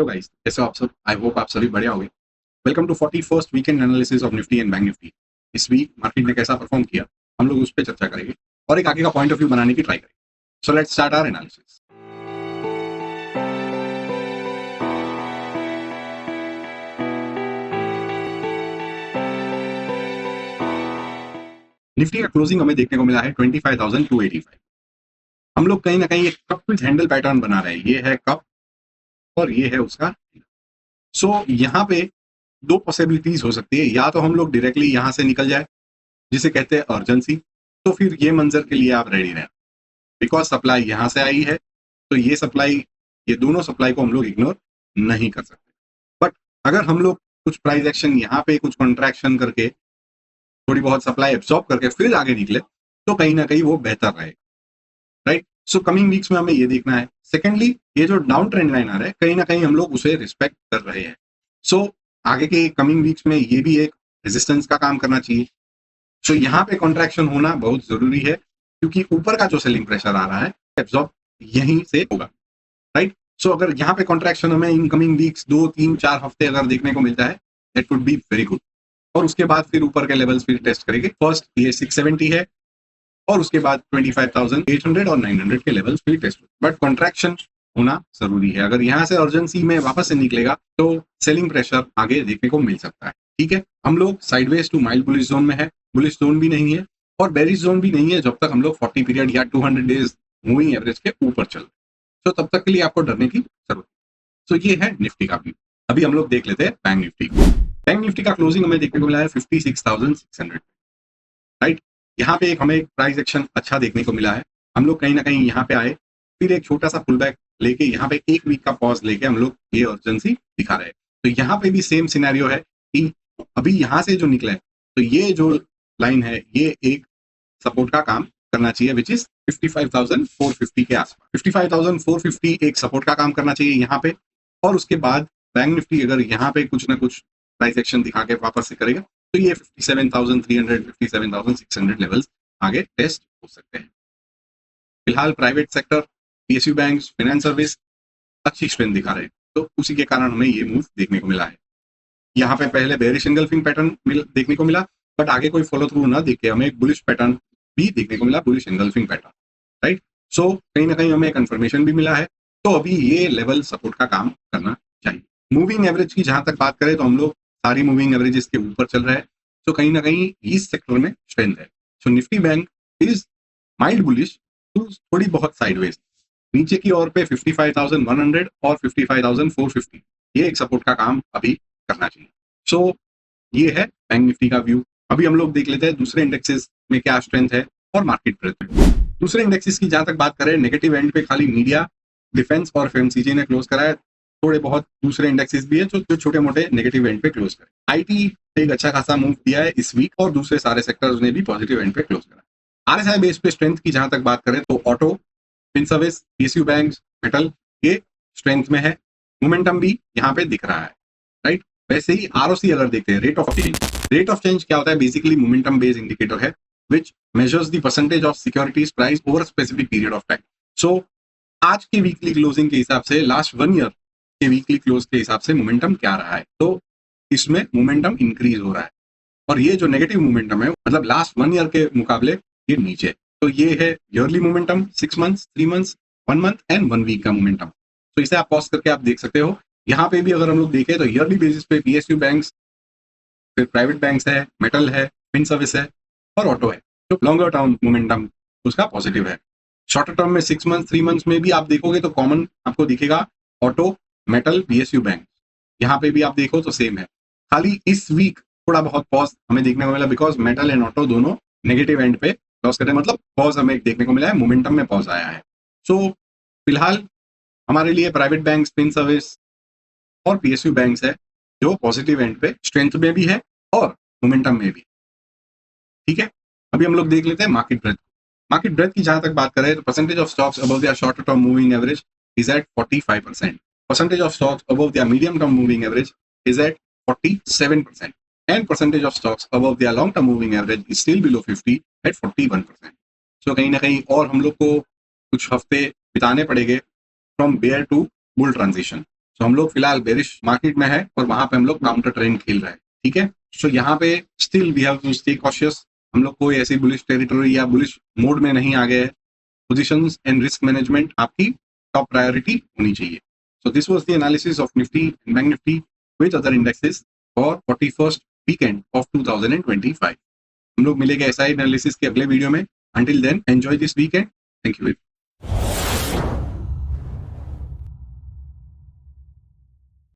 Hello guys, कैसे हो आप सब? आई होप आप सभी बढ़िया होंगे। Welcome to 41st weekend analysis of Nifty and bank Nifty. इस वीक मार्केट ने कैसा परफॉर्म किया, हम लोग उस पर चर्चा करेंगे और एक आगे का पॉइंट ऑफ व्यू बनाने की ट्राई करेंगे। So let's start our analysis. Nifty का क्लोजिंग हमें देखने को मिला है 25,285। हम लोग कहीं ना कहीं एक कप विद हैंडल पैटर्न बना रहे हैं। ये है कप और ये है उसका। सो यहाँ पे दो पॉसिबिलिटीज हो सकती है, या तो हम लोग डायरेक्टली यहाँ से निकल जाए जिसे कहते हैं अर्जेंसी, तो फिर ये मंजर के लिए आप रेडी रहें, बिकॉज सप्लाई यहाँ से आई है, तो ये सप्लाई, ये दोनों सप्लाई को हम लोग इग्नोर नहीं कर सकते। बट अगर हम लोग कुछ प्राइस एक्शन यहाँ पे कुछ कॉन्ट्रैक्शन करके थोड़ी बहुत सप्लाई एब्सॉर्ब करके फिर आगे निकले तो कहीं ना कहीं वो बेहतर रहेगा, राइट। सो कमिंग वीक्स में हमें ये देखना है। सेकेंडली, ये जो डाउन ट्रेंड लाइन आ रहा है कहीं ना कहीं हम लोग उसे रिस्पेक्ट कर रहे हैं। सो आगे के कमिंग वीक्स में ये भी एक रेजिस्टेंस का काम करना चाहिए। सो यहाँ पे कॉन्ट्रैक्शन होना बहुत जरूरी है, क्योंकि ऊपर का जो सेलिंग प्रेशर आ रहा है एब्सॉर्ब यहीं से होगा, राइट। सो अगर यहाँ पे कॉन्ट्रैक्शन हमें इनकमिंग वीक्स 2-3-4 हफ्ते अगर देखने को मिलता है, that would be very good. और उसके बाद फिर ऊपर के लेवल्स फिर टेस्ट करेंगे। फर्स्ट ये 670 है और उसके बाद 25,800 और 900 के लेवल्स फिर टेस्ट। बट कॉन्ट्रैक्शन होना जरूरी है। अगर यहाँ से अर्जेंसी में वापस से निकलेगा तो सेलिंग प्रेशर आगे देखने को मिल सकता है। ठीक है, हम लोग sideways to mild bullish zone में है, बुलिश जोन भी नहीं है और बेरिश जोन भी नहीं है जब तक हम लोग 40 पीरियड या 200 डेज मूविंग एवरेज के ऊपर चल रहे। तो तब तक के लिए आपको डरने की जरूरत है। तो ये है निफ्टी का व्यू। अभी हम लोग देख लेते हैं बैंक निफ्टी को। बैंक निफ्टी का क्लोजिंग हमें देखने को मिला है 56,600, राइट। यहाँ पे एक हमें प्राइस एक्शन अच्छा देखने को मिला है। हम लोग कहीं ना कहीं यहाँ पे आए, फिर एक छोटा सा पुल बैक लेके यहाँ पे एक वीक का पॉज लेके हम लोग ये अर्जेंसी दिखा रहे हैं। तो यहाँ पे भी सेम सिनेरियो है कि अभी यहाँ से जो निकले तो ये जो लाइन है ये एक सपोर्ट का काम करना चाहिए, विच इज 55,450 के आसपास। 55,450 एक सपोर्ट का काम करना चाहिए यहाँ पे। और उसके बाद बैंक निफ्टी अगर यहाँ पे कुछ ना कुछ प्राइस एक्शन दिखा के वापस से करेगा तो ये 57,300 57,600 लेवल्स आगे टेस्ट हो सकते हैं। फिलहाल private sector, PSU bank, finance service अच्छी स्ट्रेंथ दिखा रहे हैं, तो उसी के कारण हमें ये मूव देखने को मिला है। यहाँ पे पहले बेरिश एंगल्फिंग पैटर्न देखने को मिला, बट आगे कोई फॉलो थ्रू ना देख के हमें एक बुलिश पैटर्न भी देखने को मिला, बुलिश एंगल्फिंग पैटर्न, राइट। सो कहीं ना कहीं हमें कंफर्मेशन भी मिला है। तो अभी ये लेवल सपोर्ट का काम करना चाहिए। मूविंग एवरेज की जहां तक बात करें तो हम लोग सारी मूविंग एवरेजेस के ऊपर चल रहे हैं। तो कहीं ना कहीं इस सेक्टर में स्ट्रेंथ है। So Nifty bank is mild bullish to थोड़ी बहुत साइडवेज नीचे की ओर पे 55,100 और 55,450 ये एक सपोर्ट का काम अभी करना चाहिए। सो ये है बैंक निफ्टी का व्यू। अभी हम लोग देख लेते हैं दूसरे इंडेक्सेस में क्या स्ट्रेंथ है और मार्केट ब्रेथ में। दूसरे इंडेक्सेस की जहां तक बात करें, नेगेटिव एंड पे खाली मीडिया, डिफेंस और एफएमसीजी ने क्लोज करा है। थोड़े बहुत दूसरे इंडेक्सेस भी है जो छोटे मोटे नेगेटिव एंड पे क्लोज करे। आईटी एक अच्छा खासा मूव दिया है इस वीक और दूसरे सारे सेक्टर्स ने भी पॉजिटिव एंड पे क्लोज करा। आरएसआई बेस पे स्ट्रेंथ की जहां तक बात करें तो auto, fin service, PSU bank, metal ये स्ट्रेंथ में है। मोमेंटम भी यहाँ पे दिख रहा है, राइट। वैसे ही आरओसी अगर देखते हैं, rate of change, rate of change क्या होता है? बेसिकली मोमेंटम बेस्ड इंडिकेटर है which measures the percentage of securities price over specific period of time. So आज के वीकली क्लोजिंग के हिसाब से, लास्ट 1 ईयर के वीकली क्लोज के हिसाब से मोमेंटम क्या रहा है, तो इसमें मोमेंटम इंक्रीज हो रहा है। और ये जो नेगेटिव मोमेंटम है मतलब लास्ट 1 ईयर के मुकाबले ये नीचे। तो ये है yearly momentum, 6 months, 3 months, 1 month and 1 week का मोमेंटम। तो इसे आप पॉज करके आप देख सकते हो। यहाँ पे भी अगर हम लोग देखें तो ईयरली बेसिस पे पीएसयू बैंक्स, फिर प्राइवेट बैंक्स है, मेटल है, फिन सर्विस है और ऑटो है। तो लॉन्गर टर्म मोमेंटम उसका पॉजिटिव है। शॉर्टर टर्म में 6 मंथ, 3 मंथ्स में भी आप देखोगे तो कॉमन आपको दिखेगा ऑटो, मेटल, पीएसयू बैंक। यहाँ पे भी आप देखो तो सेम है। खाली इस वीक थोड़ा बहुत पॉज हमें देखने को मिला, बिकॉज मेटल एंड ऑटो दोनों नेगेटिव एंड पे पॉज कर रहे हैं, मतलब पॉज हमें देखने को मिला है, मोमेंटम में पॉज आया है। सो फिलहाल हमारे लिए प्राइवेट बैंक, फिन सर्विस और पीएसयू बैंक्स है जो पॉजिटिव एंड पे स्ट्रेंथ में भी है और मोमेंटम में भी। ठीक है, अभी हम लोग देख लेते हैं मार्केट ब्रेथ। मार्केट ब्रेथ की जहां तक बात करें तो percentage of stocks above their short term moving average is at 45%. Percentage of stocks above their medium term moving average is at 47%. And percentage of stocks above their long term moving average is still below 50 at 41%. So कहीं ना कहीं और हम लोग को कुछ हफ्ते बिताने पड़ेंगे from bear to bull transition. तो हम लोग फिलहाल बेरिश मार्केट में है और वहां पे हम लोग काउंटर ट्रेंड खेल रहे हैं, ठीक है। सो यहाँ पे still we have to stay cautious, हम लोग कोई ऐसी बुलिश टेरिटरी या बुलिश मोड में नहीं आ गए। पोजीशंस एंड रिस्क मैनेजमेंट आपकी टॉप प्रायोरिटी होनी चाहिए। So this was the analysis of Nifty and bank Nifty with other indexes for 41st weekend of 2025। हम लोग मिलेंगे ऐसा ही एनालिसिस के अगले वीडियो में। Until then enjoy this weekend. Thank you.